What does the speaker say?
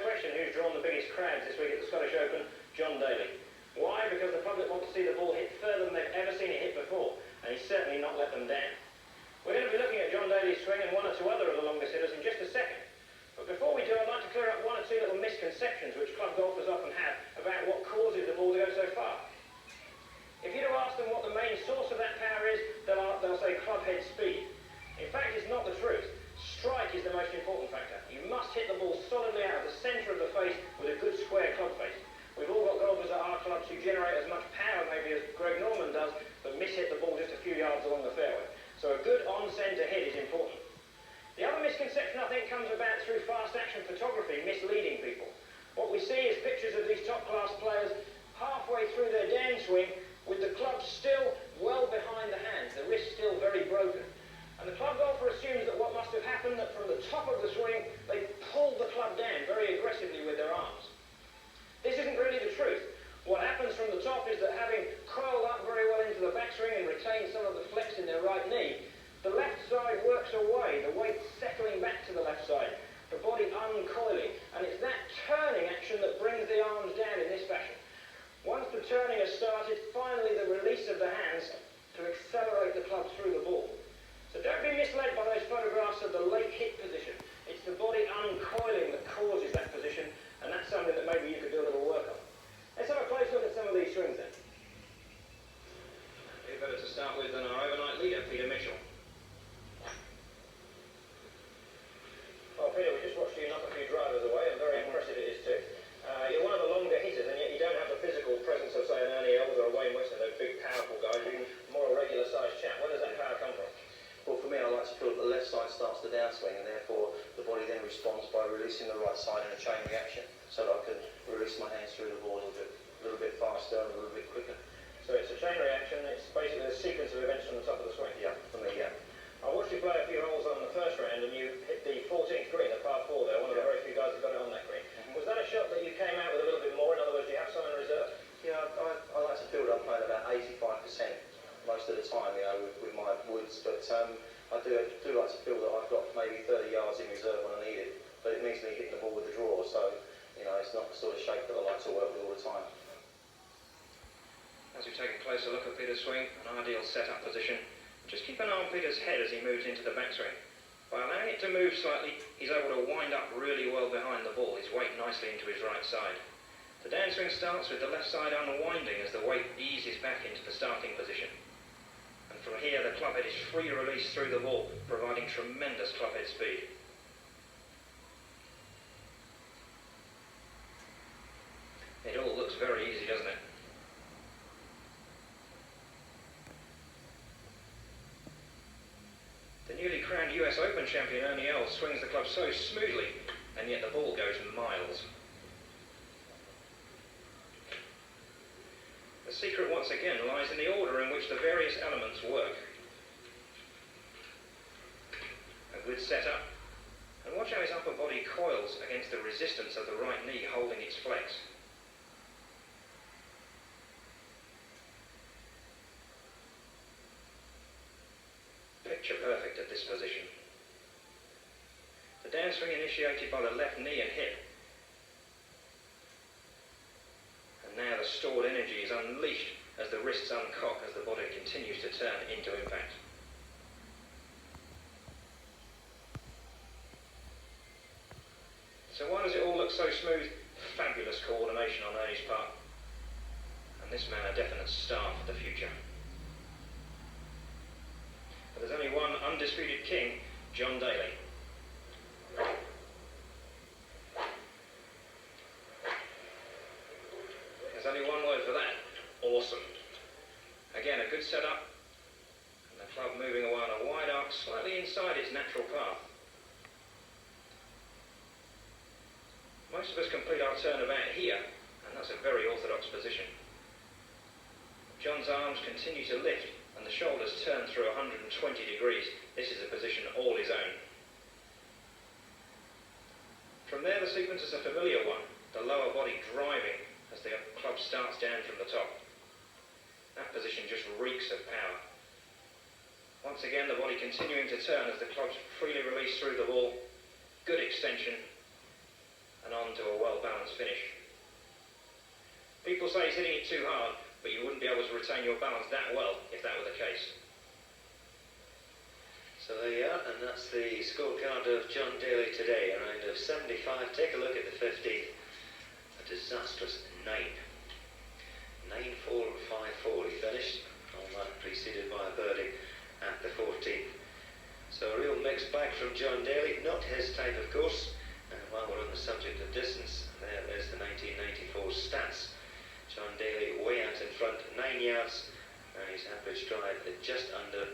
question who's drawn the biggest crowds this week at the Scottish Open, John Daly. Why? Because the public want to see the ball hit further than they've ever seen it hit before, and he's certainly not let them down. We're going to be looking at John Daly's swing and one or two other of the longest hitters in just a second. But before we do, I'd like to clear up one or two little misconceptions which club golfers often have about what causes the ball to go so far. If you'd have asked them what the main source of that power is, they'll say club head speed. In fact, it's not the truth. Strike is the most important factor. You must hit the ball solidly out of the centre of the face with a good square club face. We've all got golfers at our clubs who generate as much power maybe as Greg Norman does, but miss-hit the ball just a few yards along the fairway. So a good on-centre hit is important. The other misconception, I think, comes about through fast-action photography misleading people. What we see is pictures of these top-class players halfway through their downswing with the club still well behind the hands, the wrist still very broken. And the club golfer assumes that what must have happened, that from the top of the swing, they pulled the club down very aggressively with their arms. This isn't really the truth. What happens from the top is that having coiled up very well into the backswing and retained some of the flex in their right knee, the left side works away, the weight settling back to the left side, the body uncoiling, and it's that turning action that brings the arms down in this fashion. Once the turning has started, finally the release of the hands to accelerate the club through the ball. So don't be misled by those photographs of the late hit position. It's the body uncoiling that causes that position, and that's something that maybe you could do a little work on. Let's have a close look at some of these swings then. Who better to start with than our overnight leader, Peter Mitchell. Well, Peter, we just watched you knock a few drivers away, and very impressive it is too. You're one of the longer hitters, and yet you don't have the physical presence of, say, an Ernie Els or a Wayne Weston, those big, powerful guys. You're more a regular-sized chap. Where does that power come from? Well, for me, I like to feel that the left side starts the downswing, and therefore the body then responds by releasing the right side in a chain reaction, so that I can release my hands through the ball a little bit faster and a little bit quicker. So it's a chain reaction. It's basically a sequence of events from the top of the swing. Yeah, for me, yeah. I watched you play a few holes on the first round, and you hit the 14th green, the par 4 there, one of the very few guys who got it on that green. Was that a shot that you came out with a little bit more? In other words, do you have some in reserve? Yeah, I like to feel that I'm playing about 85% most of the time, with my woods, but I do like to feel that I've got maybe 30 yards in reserve when I need it, but it means me hitting the ball with the draw, so it's not the sort of shape that I like to work with all the time. As we take a closer look at Peter's swing, an ideal set-up position. Just keep an eye on Peter's head as he moves into the backswing. By allowing it to move slightly, he's able to wind up really well behind the ball, his weight nicely into his right side. The downswing starts with the left side unwinding as the weight eases back into the starting position. And from here, the club head is free to release through the ball, providing tremendous club head speed. It all looks very easy, doesn't it? The newly crowned US Open champion Ernie Els swings the club so smoothly, and yet the ball goes miles. The secret once again lies in the order in which the various elements work. A good setup, and watch how his upper body coils against the resistance of the right knee holding its flex. Picture perfect at this position. The downswing initiated by the left knee and hip. And now the stored energy is unleashed as the wrists uncock as the body continues to turn into impact. So why does it all look so smooth? Fabulous coordination on Ernie's part. And this man a definite star for the future. But there's only one undisputed king, John Daly. There's only one word for that: awesome. Again, a good setup, and the club moving away on a wide arc, slightly inside its natural path. Most of us complete our turn about here, and that's a very orthodox position. John's arms continue to lift, and the shoulders turn through 120 degrees. This is a position all his own. From there, the sequence is a familiar one, the lower body driving as the club starts down from the top. That position just reeks of power. Once again, the body continuing to turn as the club's freely released through the ball. Good extension. and on to a well-balanced finish. People say he's hitting it too hard, but you wouldn't be able to retain your balance that well if that were the case. So there you are, and that's the scorecard of John Daly today, a round of 75. Take a look at the 15th, a disastrous 9. 9-4, 5-4 he finished, all that preceded by a birdie at the 14th. So a real mixed bag from John Daly, not his type of course. And while we're on the subject of distance, there is the 1994 stats. John Daly way out in front, 9 yards, and his average drive at just under